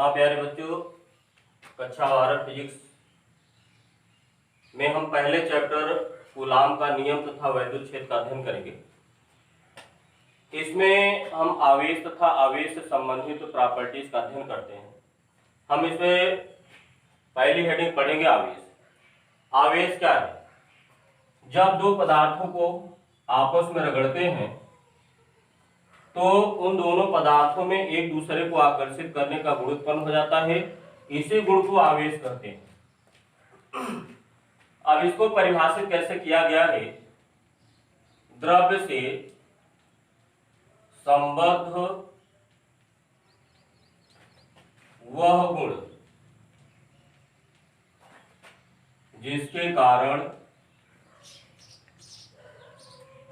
हाँ प्यारे बच्चों, कक्षा 12 फिजिक्स में हम पहले चैप्टर कूलाम का नियम तथा वैद्युत क्षेत्र का अध्ययन करेंगे। इसमें हम आवेश तथा आवेश से संबंधित प्रॉपर्टीज का अध्ययन करते हैं। हम इसमें पहली हेडिंग पढ़ेंगे आवेश। आवेश क्या है? जब दो पदार्थों को आपस में रगड़ते हैं तो उन दोनों पदार्थों में एक दूसरे को आकर्षित करने का गुण उत्पन्न हो जाता है। इसी गुण को आवेश कहते हैं। अब इसको परिभाषित कैसे किया गया है? द्रव्य से संबद्ध वह गुण जिसके कारण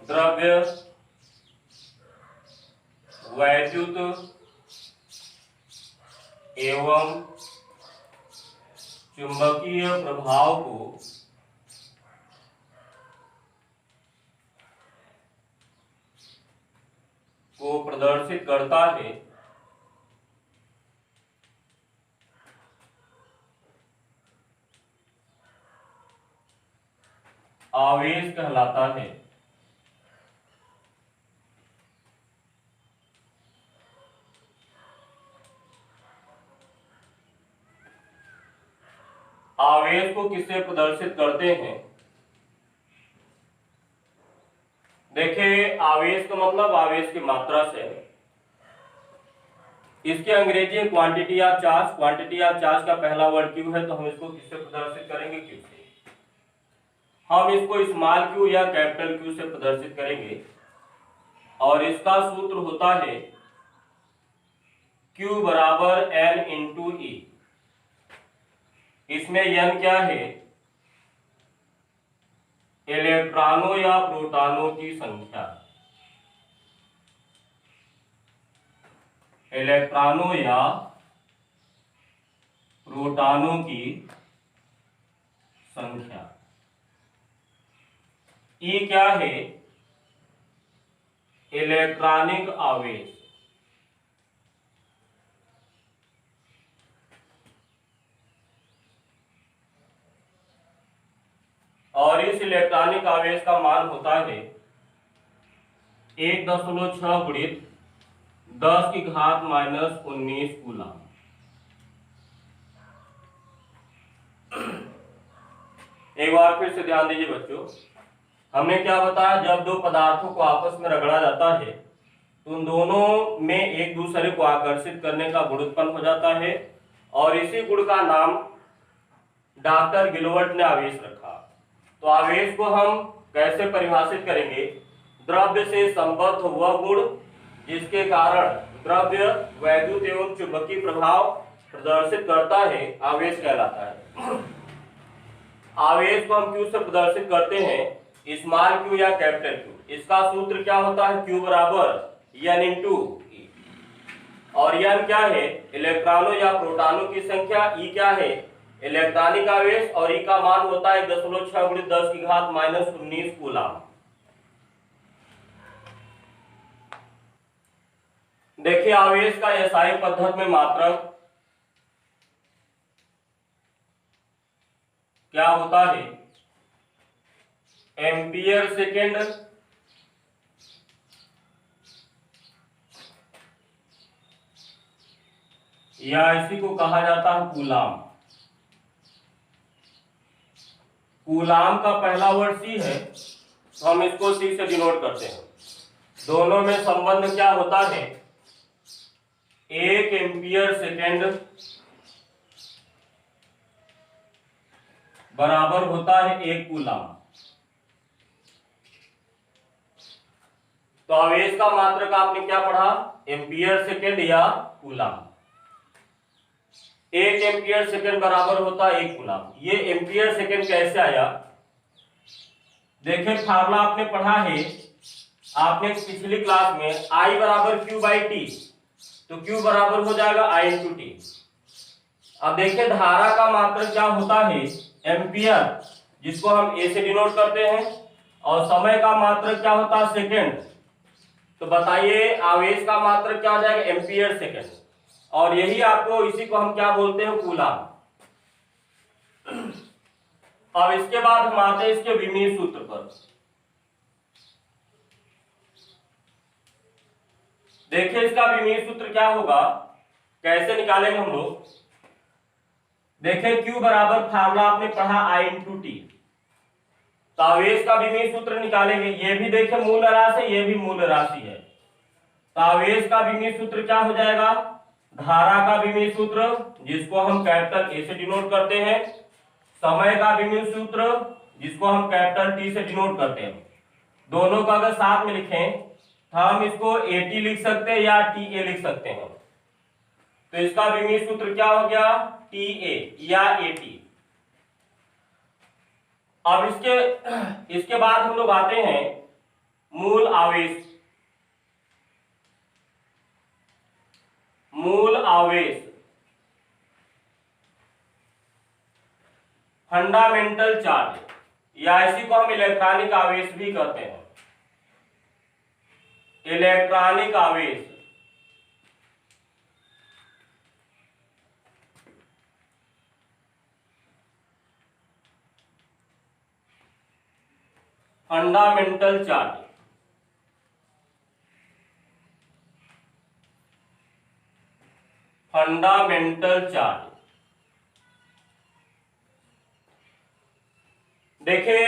द्रव्य वैद्युत एवं चुंबकीय प्रभाव को प्रदर्शित करता है। आवेश कहलाता है। आवेश को किससे प्रदर्शित करते हैं? देखिए, आवेश का मतलब आवेश की मात्रा से है। इसके अंग्रेजी quantity of charge. Quantity of charge का पहला वर्ड क्यू है, तो हम इसको किससे प्रदर्शित करेंगे? क्यू से। हम इसको स्मॉल क्यू या कैपिटल क्यू से प्रदर्शित करेंगे और इसका सूत्र होता है Q बराबर N इंटू ई। इसमें N क्या है? इलेक्ट्रॉनों या प्रोटॉनों की संख्या। इलेक्ट्रॉनों या प्रोटॉनों की संख्या। E क्या है? इलेक्ट्रॉनिक आवेश। और इस इलेक्ट्रॉनिक आवेश का मान होता है 1.6 गुणित 10 की घात -19 कूलम। एक बार फिर से ध्यान दीजिए बच्चों, हमने क्या बताया? जब दो पदार्थों को आपस में रगड़ा जाता है तो उन दोनों में एक दूसरे को आकर्षित करने का गुण उत्पन्न हो जाता है और इसी गुण का नाम डॉक्टर गिलबर्ट ने आवेश रखा। तो आवेश को हम कैसे परिभाषित करेंगे? द्रव्य से संबद्ध वह गुण जिसके कारण द्रव्य वैद्युत एवं चुंबकीय प्रभाव प्रदर्शित करता है, आवेश कहलाता है। आवेश को हम क्यू से प्रदर्शित करते हैं, स्मॉल क्यू या कैपिटल क्यू। इसका सूत्र क्या होता है? Q बराबर N इंटू ई। और N क्या है? इलेक्ट्रॉनों या प्रोटॉनों की संख्या। E क्या है? इलेक्ट्रॉनिक आवेश। और E का मान होता है 1.6 गुणित 10 की घात -19 कूलम। देखिए, आवेश का एसआई पद्धति में मात्रक क्या होता है? एम्पियर सेकेंड या इसी को कहा जाता है कूलाम। कूलाम का पहला वर्ड सी है, तो हम इसको सी से डिनोट करते हैं। दोनों में संबंध क्या होता है? 1 एम्पियर सेकेंड बराबर होता है 1 कूलाम। तो आवेश का मात्रक आपने क्या पढ़ा? एम्पियर सेकेंड या कूलाम। 1 एम्पियर सेकेंड बराबर होता है 1 कूलाम। ये एम्पियर सेकेंड कैसे आया? देखिए, फार्मूला आपने पढ़ा है, आपने पिछली क्लास में I बराबर Q बाई टी, तो Q बराबर हो जाएगा I इंटू टी। अब देखिए, धारा का मात्रक क्या होता है? एम्पियर, जिसको हम A से डिनोट करते हैं, और समय का मात्रक क्या होता है? सेकेंड। तो बताइए आवेश का मात्रक क्या हो जाएगा? Ampere second. और यही आपको, इसी को हम क्या बोलते हैं, कूलाम। अब इसके बाद हम आते हैं इसके विमीय सूत्र पर। देखिए इसका विमीय सूत्र क्या होगा, कैसे निकालेंगे हम लोग। देखिए Q बराबर, फार्मूला आपने पढ़ा I इंटू टी। तो आवेश का विमीय सूत्र निकालेंगे। ये भी देखिए मूल राशि है, ये भी मूल राशि है। तो आवेश का विमीय सूत्र क्या हो जाएगा, धारा का विमीय सूत्र जिसको हम कैपिटल A से डिनोट करते हैं, समय का विमीय सूत्र जिसको हम कैपिटल T से डिनोट करते हैं। दोनों का अगर साथ में लिखें तो हम इसको AT लिख सकते हैं या TA लिख सकते हैं। तो इसका विमीय सूत्र क्या हो गया, TA या AT। अब इसके बाद हम लोग आते हैं मूल आवेश। मूल आवेश, फंडामेंटल चार्ज, या इसी को हम इलेक्ट्रॉनिक आवेश भी कहते हैं। इलेक्ट्रॉनिक आवेश, फंडामेंटल चार्ज, फंडामेंटल चार्ज। देखिए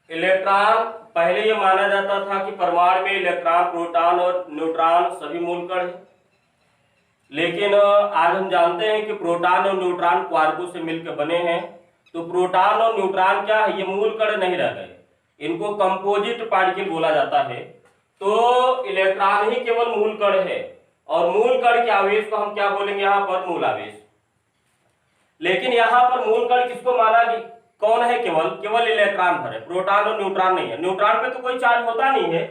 इलेक्ट्रॉन, पहले ये माना जाता था कि परमाणु में इलेक्ट्रॉन, प्रोटॉन और न्यूट्रॉन सभी मूल कण हैं। लेकिन आज हम जानते हैं कि प्रोटॉन और न्यूट्रॉन क्वार्कों से मिलकर बने हैं। तो प्रोटॉन और न्यूट्रॉन क्या है, ये मूल कण नहीं रह गए, इनको कंपोजिट पार्टिकल बोला जाता है। तो इलेक्ट्रॉन ही केवल मूल कण है, और मूल कण के आवेश को हम क्या बोलेंगे यहाँ पर, मूल आवेश। लेकिन यहाँ पर मूल कण किसको माना गया, कौन है, केवल इलेक्ट्रॉन भर है, प्रोटॉन और न्यूट्रॉन नहीं है। न्यूट्रॉन पे तो कोई चार्ज होता नहीं है,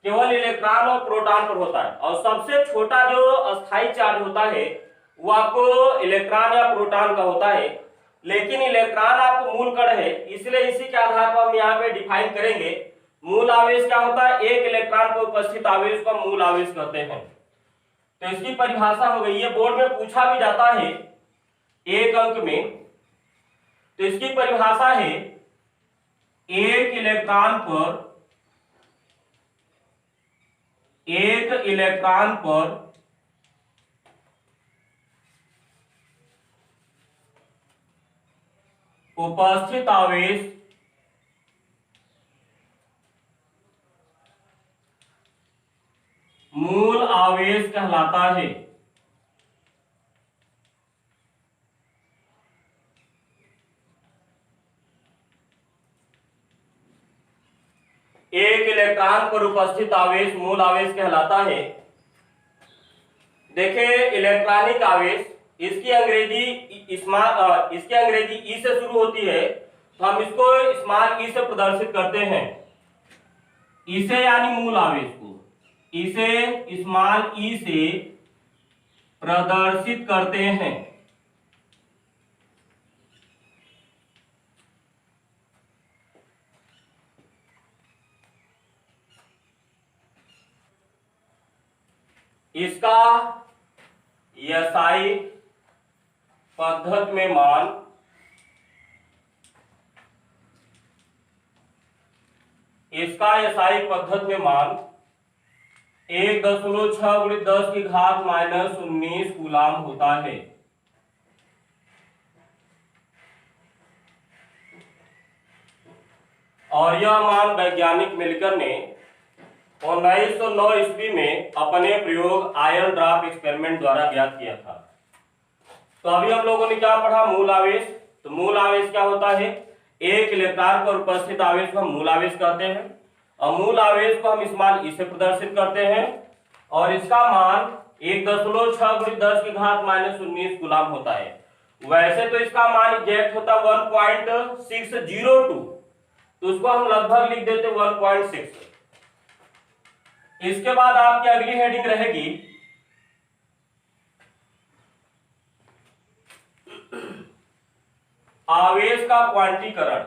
केवल इलेक्ट्रॉन और प्रोटॉन पर होता है। और सबसे छोटा जो अस्थायी चार्ज होता है वो आपको इलेक्ट्रॉन या प्रोटॉन का होता है। लेकिन इलेक्ट्रॉन आपको मूल कण है, इसलिए इसी के आधार पर हम यहाँ पे डिफाइन करेंगे मूल आवेश क्या होता है। एक इलेक्ट्रॉन पर उपस्थित आवेश को मूल आवेश कहते हैं। तो इसकी परिभाषा हो गई, ये बोर्ड में पूछा भी जाता है एक अंक में। तो इसकी परिभाषा है, एक इलेक्ट्रॉन पर उपस्थित आवेश मूल आवेश कहलाता है। एक इलेक्ट्रॉन पर उपस्थित आवेश मूल आवेश कहलाता है। देखिए इलेक्ट्रॉनिक आवेश, इसकी अंग्रेजी ई से शुरू होती है, तो हम इसको स्मॉल ई से प्रदर्शित करते हैं। इसे यानी मूल आवेश को इसे स्मॉल ई से प्रदर्शित करते हैं। इसका एसआई पद्धति में मान इसका एसआई पद्धति में मान 1.6 × 10⁻⁻19 कूलाम होता है। और यह मान वैज्ञानिक मिल्कर ने 1909 ईस्वी में अपने प्रयोग आयन ड्रॉप एक्सपेरिमेंट द्वारा ज्ञात किया था। तो अभी हम लोगों ने क्या पढ़ा, मूल आवेश। तो मूल आवेश क्या होता है, एक इलेक्ट्रॉन पर उपस्थित आवेश को हम मूल आवेश कहते हैं, और मूल आवेश को हम स्मॉल ई से प्रदर्शित करते हैं, और इसका मान 1.6 × 10⁻⁻19 कूलाम होता है। वैसे तो इसका मान एग्जैक्ट होता 1.602, तो उसको हम लगभग लिख देते 1.6। इसके बाद आपकी अगली हेडिंग रहेगी आवेश का क्वांटीकरण।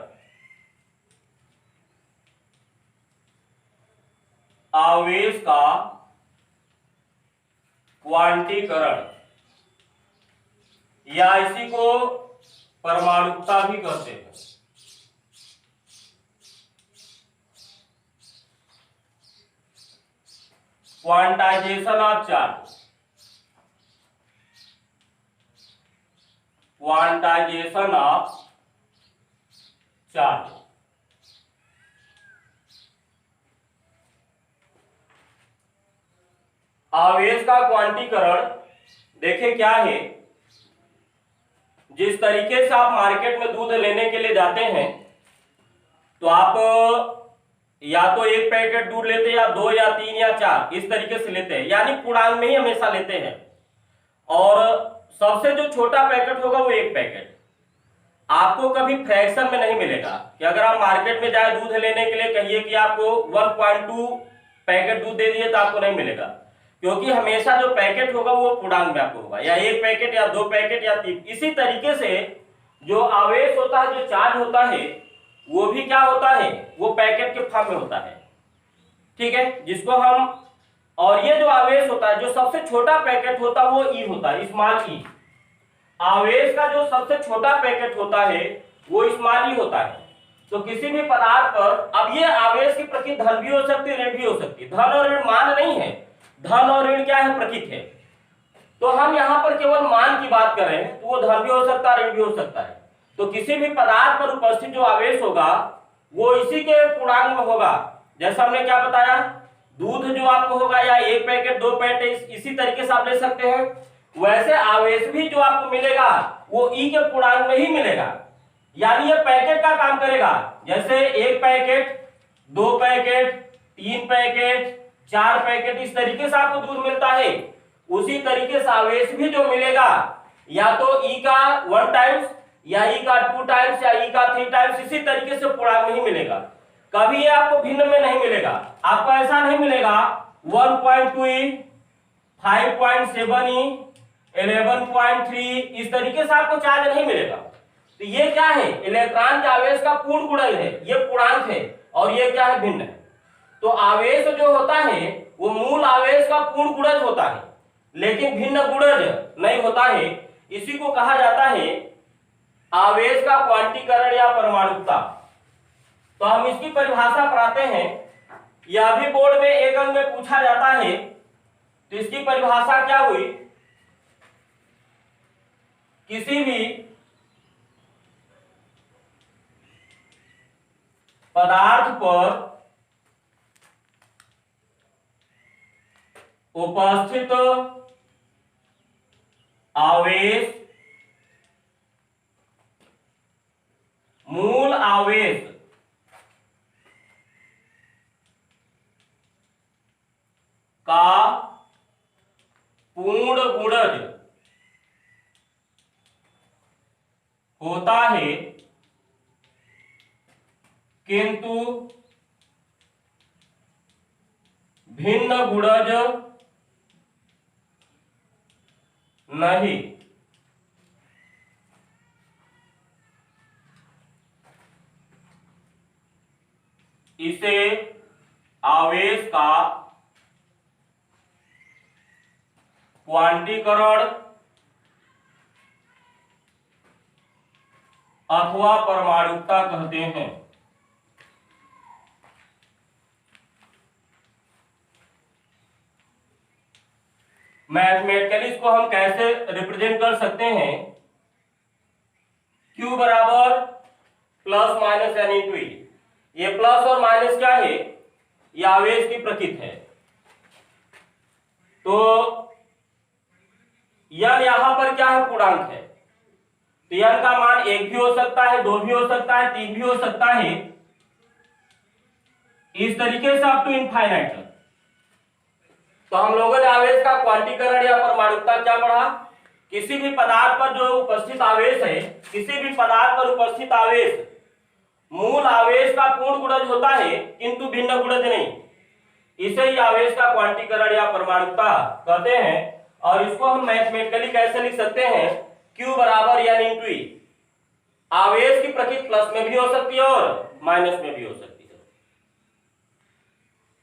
आवेश का क्वांटीकरण, या इसी को परमाणुकता भी कहते हैं। Quantization of charge, quantization of charge. आवेश का क्वांटीकरण देखें क्या है। जिस तरीके से आप मार्केट में दूध लेने के लिए जाते हैं तो आप या तो एक पैकेट दूध लेते हैं या 2 या 3 या 4 इस तरीके से लेते हैं, यानी पूर्णांक में ही हमेशा लेते हैं। और सबसे जो छोटा पैकेट होगा वो एक पैकेट, आपको कभी फ्रैक्शन में नहीं मिलेगा कि अगर आप मार्केट में जाए दूध लेने के लिए कहिए कि आपको 1.2 पैकेट दूध दे दिए तो आपको नहीं मिलेगा, क्योंकि हमेशा जो पैकेट होगा वो पूर्णांक में आपको होगा, या एक पैकेट या 2 पैकेट या 3। इसी तरीके से जो आवेश होता है, जो चार्ज होता है, वो भी क्या होता है, वो पैकेट के फॉर्म में होता है। ठीक है, जिसको हम, और ये जो आवेश होता है, जो सबसे छोटा पैकेट होता है वो ई होता है, स्मॉल ई। आवेश का जो सबसे छोटा पैकेट होता है वो स्मॉल ई होता है। तो किसी भी पदार्थ पर, अब ये आवेश की प्रकृति धन भी हो सकती है, ऋण भी हो सकती है। धन और ऋण मान नहीं है, धन और ऋण क्या है, प्रकृति है। तो हम यहाँ पर केवल मान की बात कर रहे हैं, तो वो धन भी हो सकता है, ऋण भी हो सकता है। तो किसी भी पदार्थ पर उपस्थित जो आवेश होगा वो इसी के पूर्णांक में होगा। जैसा हमने क्या बताया, दूध जो आपको होगा या एक पैकेट 2 पैकेट इसी तरीके से आप ले सकते हैं, वैसे आवेश भी जो आपको मिलेगा वो ई के पूर्णांक में ही मिलेगा। यानी ये पैकेट का काम करेगा। जैसे एक पैकेट, 2 पैकेट, 3 पैकेट, 4 पैकेट, इस तरीके से आपको दूध मिलता है, उसी तरीके से आवेश भी जो मिलेगा या तो ई का 1 टाइम्स या ई का 2 टाइम्स या ई का 3 टाइम्स, इसी तरीके से पूर्णांक में ही मिलेगा। कभी ये आपको भिन्न में नहीं मिलेगा। आपको ऐसा नहीं मिलेगा 1.2 ई, 5.7 ई, 11.3, इस तरीके से आपको चार्ज नहीं मिलेगा। तो ये क्या है, इलेक्ट्रॉन के आवेश का पूर्ण गुणज है, ये पूर्णांक है, और ये क्या है, भिन्न है। तो आवेश जो होता है वो मूल आवेश का पूर्ण गुणज होता है, लेकिन भिन्न गुणज नहीं होता है। इसी को कहा जाता है आवेश का क्वांटीकरण या परमाणुकता। तो हम इसकी परिभाषा पढ़ाते हैं, यह भी बोर्ड में एक अंक में पूछा जाता है। तो इसकी परिभाषा क्या हुई, किसी भी पदार्थ पर उपस्थित आवेश मूल आवेश का पूर्ण गुणज होता है, किंतु भिन्न गुणज नहीं। इसे आवेश का क्वांटीकरण अथवा परमाणुकता कहते हैं। मैथमेटिकली इसको हम कैसे रिप्रेजेंट कर सकते हैं, Q बराबर प्लस माइनस एन इंटू ई। ये प्लस और माइनस क्या है, ये आवेश की प्रकृति है। तो यन यहां पर क्या है, पूर्णांक है। तो यन का मान 1 भी हो सकता है, 2 भी हो सकता है, 3 भी हो सकता है, इस तरीके से अप टू इनफाइनाइट। तो हम लोगों ने आवेश का क्वांटीकरण या परमाणुकता क्या पढ़ा, किसी भी पदार्थ पर जो उपस्थित आवेश है, किसी भी पदार्थ पर उपस्थित आवेश मूल आवेश का पूर्ण गुणज होता है, किंतु भिन्न गुणज नहीं। इसे ही आवेश का क्वांटीकरण या परमाणुकता कहते हैं। और इसको हम मैथमेटिकली कैसे लिख सकते हैं, Q बराबर एन इंटू ई। आवेश की प्रकृति प्लस में भी हो सकती है और माइनस में भी हो सकती है।